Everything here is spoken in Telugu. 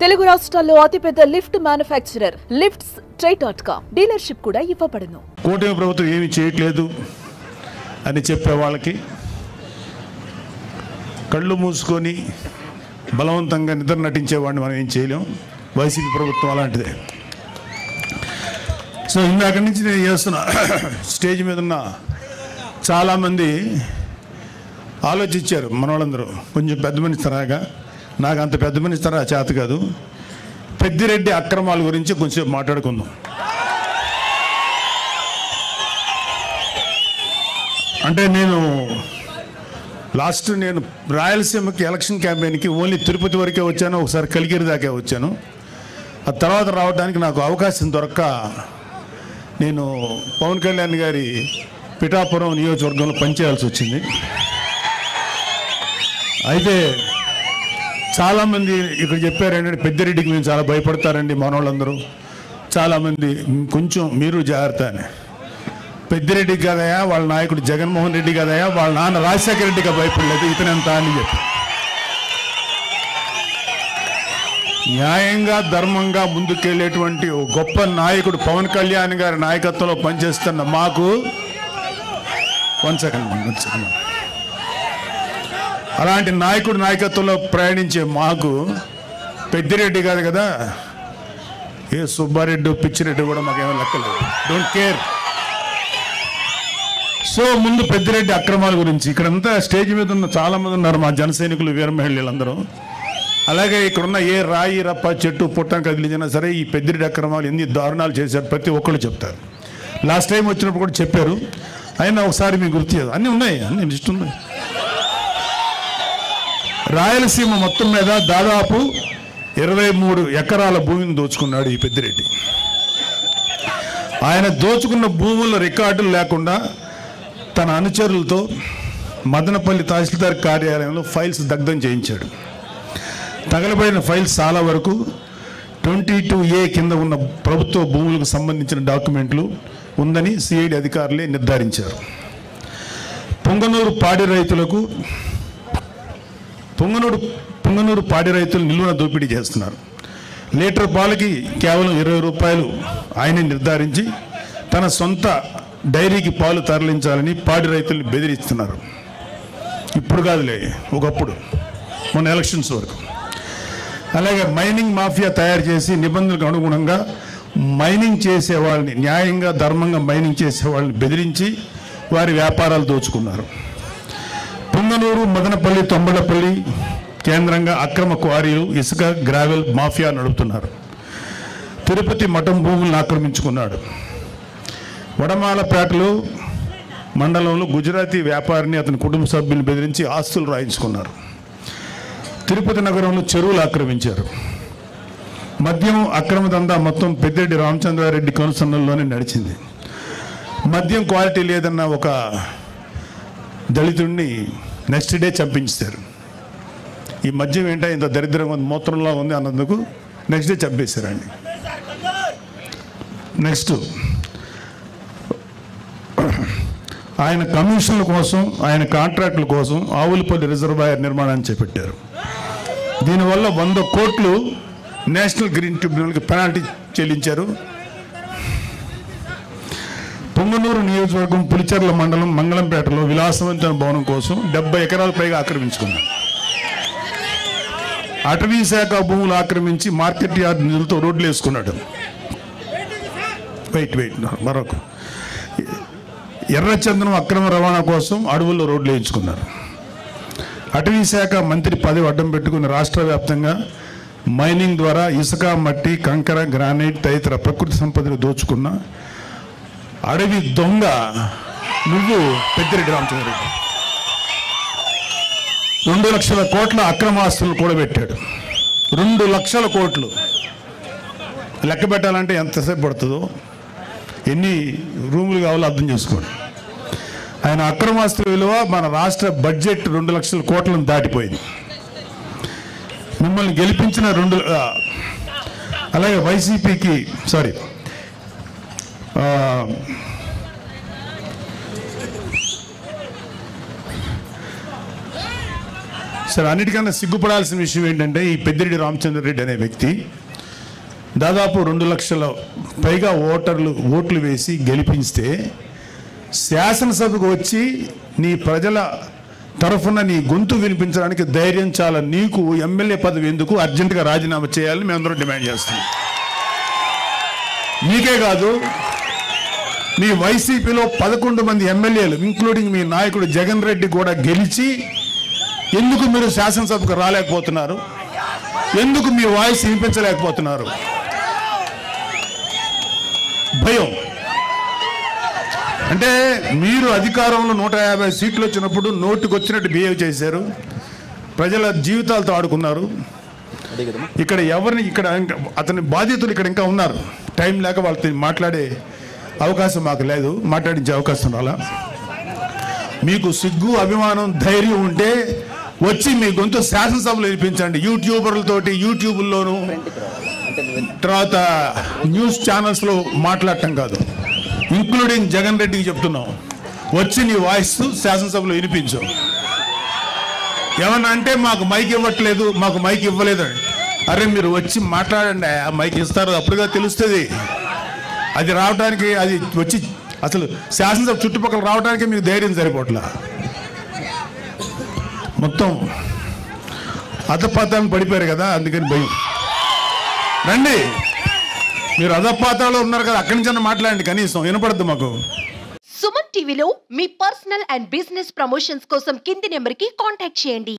తెలుగు రాష్ట్రాల్లో అతిపెద్ద లిఫ్ట్ మ్యానుఫ్యాక్చరర్ లిఫ్ట్స్ ట్రై.com డీలర్షిప్ కూడా ఇవ్వబడును. కూటమి ప్రభుత్వం ఏమీ చేయట్లేదు అని చెప్పే వాళ్ళకి కళ్ళు మూసుకొని బలవంతంగా నిద్ర నటించేవాడిని మనం ఏం చేయలేం. వైసీపీ ప్రభుత్వం అలాంటిదే. సో ఇందాక నుంచి నేను చేస్తున్న స్టేజ్ మీద ఉన్న చాలామంది ఆలోచించారు. మన వాళ్ళందరూ కొంచెం పెద్ద మనిషి తరాగా, నాకు అంత పెద్ద మనిషి తరా చేత కాదు. పెద్దిరెడ్డి అక్రమాల గురించి కొంచెం మాట్లాడుకుందాం. అంటే నేను రాయలసీమకి ఎలక్షన్ క్యాంపెయిన్కి ఓన్లీ తిరుపతి వరకే వచ్చాను, ఒకసారి కలిగిరి దాకా వచ్చాను. ఆ తర్వాత రావడానికి నాకు అవకాశం దొరక్క నేను పవన్ కళ్యాణ్ గారి పిఠాపురం నియోజకవర్గంలో పనిచేయాల్సి వచ్చింది. అయితే చాలామంది ఇక్కడ చెప్పారు ఏంటంటే పెద్దిరెడ్డికి మేము చాలా భయపడతారండి మనోళ్ళందరూ. చాలామంది కొంచెం మీరు జాగ్రత్త అని. పెద్దిరెడ్డి కదయా, వాళ్ళ నాయకుడు జగన్మోహన్ రెడ్డి కదయా, వాళ్ళ నాన్న రాజశేఖర రెడ్డిగా భయపడలేదు, ఇతనెంత అని చెప్పి. న్యాయంగా ధర్మంగా ముందుకెళ్ళేటువంటి గొప్ప నాయకుడు పవన్ కళ్యాణ్ గారి నాయకత్వంలో పనిచేస్తున్న మాకు అలాంటి నాయకుడి నాయకత్వంలో ప్రయాణించే మాకు పెద్దిరెడ్డి కాదు కదా, ఏ సుబ్బారెడ్డి పిచ్చిరెడ్డి కూడా మాకేమో లెక్కలేదు. Don't care. సో ముందు పెద్దిరెడ్డి అక్రమాల గురించి ఇక్కడంతా స్టేజ్ మీద ఉన్న చాలామంది ఉన్నారు మా జన సైనికులు, వీర మహిళలందరూ. అలాగే ఇక్కడున్న ఏ రాయి రప్ప చెట్టు పుట్టం కదిలించినా సరే ఈ పెద్దిరెడ్డి అక్రమాలు ఎన్ని దారుణాలు చేశారు ప్రతి ఒక్కళ్ళు చెప్తారు. లాస్ట్ టైం వచ్చినప్పుడు కూడా చెప్పారు. అయినా ఒకసారి మీకు గుర్తు చేయదు. అన్నీ ఉన్నాయి, అన్ని లిస్ట్ ఉన్నాయి. రాయలసీమ మొత్తం మీద దాదాపు 23 ఎకరాల భూమిని దోచుకున్నాడు ఈ పెద్దిరెడ్డి. ఆయన దోచుకున్న భూముల రికార్డులు లేకుండా తన అనుచరులతో మదనపల్లి తహసీల్దార్ కార్యాలయంలో ఫైల్స్ దగ్ధం చేయించాడు. తగలబడిన ఫైల్స్ చాలా వరకు 22A కింద ఉన్న ప్రభుత్వ భూములకు సంబంధించిన డాక్యుమెంట్లు ఉందని సిఐడి అధికారులే నిర్ధారించారు. పొంగనూరు పాడి రైతులు నిలువున దోపిడీ చేస్తున్నారు. లీటర్ పాలకి కేవలం 20 రూపాయలు ఆయనే నిర్ధారించి తన సొంత డైరీకి పాలు తరలించాలని పాడి రైతుల్ని బెదిరిస్తున్నారు. ఇప్పుడు కాదులే, ఒకప్పుడు మొన్న ఎలక్షన్స్ వరకు. అలాగే మైనింగ్ మాఫియా తయారు చేసి నిబంధనలకు అనుగుణంగా మైనింగ్ చేసే వాళ్ళని, న్యాయంగా ధర్మంగా మైనింగ్ చేసే వాళ్ళని బెదిరించి వారి వ్యాపారాలు దోచుకున్నారు. పొంగనూరు, మదనపల్లి, తొంబలపల్లి కేంద్రంగా అక్రమ క్వారీలు, ఇసుక, గ్రావెల్ మాఫియా నడుపుతున్నారు. తిరుపతి మఠం భూములను ఆక్రమించుకున్నాడు. వడమాలపేటలో మండలంలో గుజరాతీ వ్యాపారిని అతని కుటుంబ సభ్యులను బెదిరించి ఆస్తులు రాయించుకున్నారు. తిరుపతి నగరంలో చెరువులు ఆక్రమించారు. మద్యం అక్రమ దందా మొత్తం పెద్దిరెడ్డి రామచంద్రారెడ్డి కనుసన్నల్లోనే నడిచింది. మద్యం క్వాలిటీ లేదన్న ఒక దళితుడిని నెక్స్ట్ డే చంపించారు. ఈ మద్యం ఏంటో ఇంత దరిద్రంగా ఉంది, మూత్రంలో ఉంది అన్నందుకు నెక్స్ట్ డే చంపేశారండి. నెక్స్ట్ ఆయన కమిషన్ల కోసం, ఆయన కాంట్రాక్టుల కోసం ఆవులపల్లి రిజర్వాయర్ నిర్మాణాన్ని చేపట్టారు. దీనివల్ల 100 కోట్లు నేషనల్ గ్రీన్ ట్రిబ్యునల్కి పెనాల్టీ చెల్లించారు. పొంగనూరు నియోజకవర్గం పులిచెర్ల మండలం మంగళంపేటలో విలాసవంతమైన భవనం కోసం 70 ఎకరాల పైగా ఆక్రమించుకున్నారు. అటవీ శాఖ భూములు ఆక్రమించి మార్కెట్ యార్డ్ నిధులతో రోడ్లు వేసుకున్నాడు. మరొక ఎర్రచందనం అక్రమ రవాణా కోసం అడవుల్లో రోడ్లు వేయించుకున్నారు. అటవీ శాఖ మంత్రి పదవి అడ్డం పెట్టుకుని రాష్ట్ర వ్యాప్తంగా మైనింగ్ ద్వారా ఇసుక, మట్టి, కంకర, గ్రానైట్ తదితర ప్రకృతి సంపదను దోచుకున్న అడవి దొంగ నువ్వు పెద్దిరెడ్డి రామచంద్రరెడ్డి. 2 లక్షల కోట్ల అక్రమాస్తులను కూడబెట్టాడు. 2 లక్షల కోట్లు లెక్క పెట్టాలంటే ఎంతసేపు పడుతుందో, ఎన్ని రూములు కావాలో అర్థం చేసుకోండి. ఆయన అక్రమాస్తుల విలువ మన రాష్ట్ర బడ్జెట్ 2 లక్షల కోట్లను దాటిపోయింది. మిమ్మల్ని గెలిపించిన అలాగే వైసీపీకి సరే, అన్నిటికన్నా సిగ్గుపడాల్సిన విషయం ఏంటంటే ఈ పెద్దిరెడ్డి రామచంద్రరెడ్డి అనే వ్యక్తి దాదాపు 2 లక్షల పైగా ఓట్లు వేసి గెలిపిస్తే శాసనసభకు వచ్చి నీ ప్రజల తరఫున నీ గొంతు వినిపించడానికి ధైర్యం చాలా. నీకు ఎమ్మెల్యే పదవి ఎందుకు? అర్జెంటుగా రాజీనామా చేయాలని మేమందరం డిమాండ్ చేస్తున్నాం. నీకే కాదు, మీ వైసీపీలో 11 మంది ఎమ్మెల్యేలు ఇంక్లూడింగ్ మీ నాయకుడు జగన్ రెడ్డి కూడా గెలిచి ఎందుకు మీరు శాసనసభకు రాలేకపోతున్నారు? ఎందుకు మీ వాయిస్ వినిపించలేకపోతున్నారు? భయం. అంటే మీరు అధికారంలో 150 సీట్లు వచ్చినప్పుడు నోటుకు వచ్చినట్టు బిహేవ్ చేశారు, ప్రజల జీవితాలతో ఆడుకున్నారు. ఇక్కడ ఎవరిని అతని బాధితులు ఇక్కడ ఇంకా ఉన్నారు. టైం లేక వాళ్ళతో మాట్లాడే అవకాశం మాకు లేదు, మాట్లాడించే అవకాశం రాలా. మీకు సిగ్గు, అభిమానం, ధైర్యం ఉంటే వచ్చి మీ గొంతు శాసనసభలో వినిపించండి. యూట్యూబర్లతోటి యూట్యూబ్లోను తర్వాత న్యూస్ ఛానల్స్లో మాట్లాడటం కాదు. ఇంక్లూడింగ్ జగన్ రెడ్డికి చెప్తున్నాం, వచ్చి నీ వాయిస్ శాసనసభలో వినిపించు. ఏమన్నా అంటే మాకు మైక్ ఇవ్వట్లేదు, మాకు మైక్ ఇవ్వలేదని. అరే మీరు వచ్చి మాట్లాడండి, ఆ మైక్ ఇస్తారు, అప్పుడుగా తెలుస్తుంది. అది రావడానికి, అది వచ్చి అసలు శాసనసభ చుట్టుపక్కల రావడానికి మీకు ధైర్యం సరిపోట్లా. మొత్తం అధపాతాలను పడిపోయారు కదా, అందుకని భయం. రండి, మీరు అధపాతాలో ఉన్నారు కదా, అక్కడి నుంచి మాట్లాడండి, కనీసం వినపడద్దు మాకు. సుమన్ టీవీలో మీ పర్సనల్ అండ్ బిజినెస్ ప్రమోషన్స్ కోసం కింది నెంబర్కి కాంటాక్ట్ చేయండి.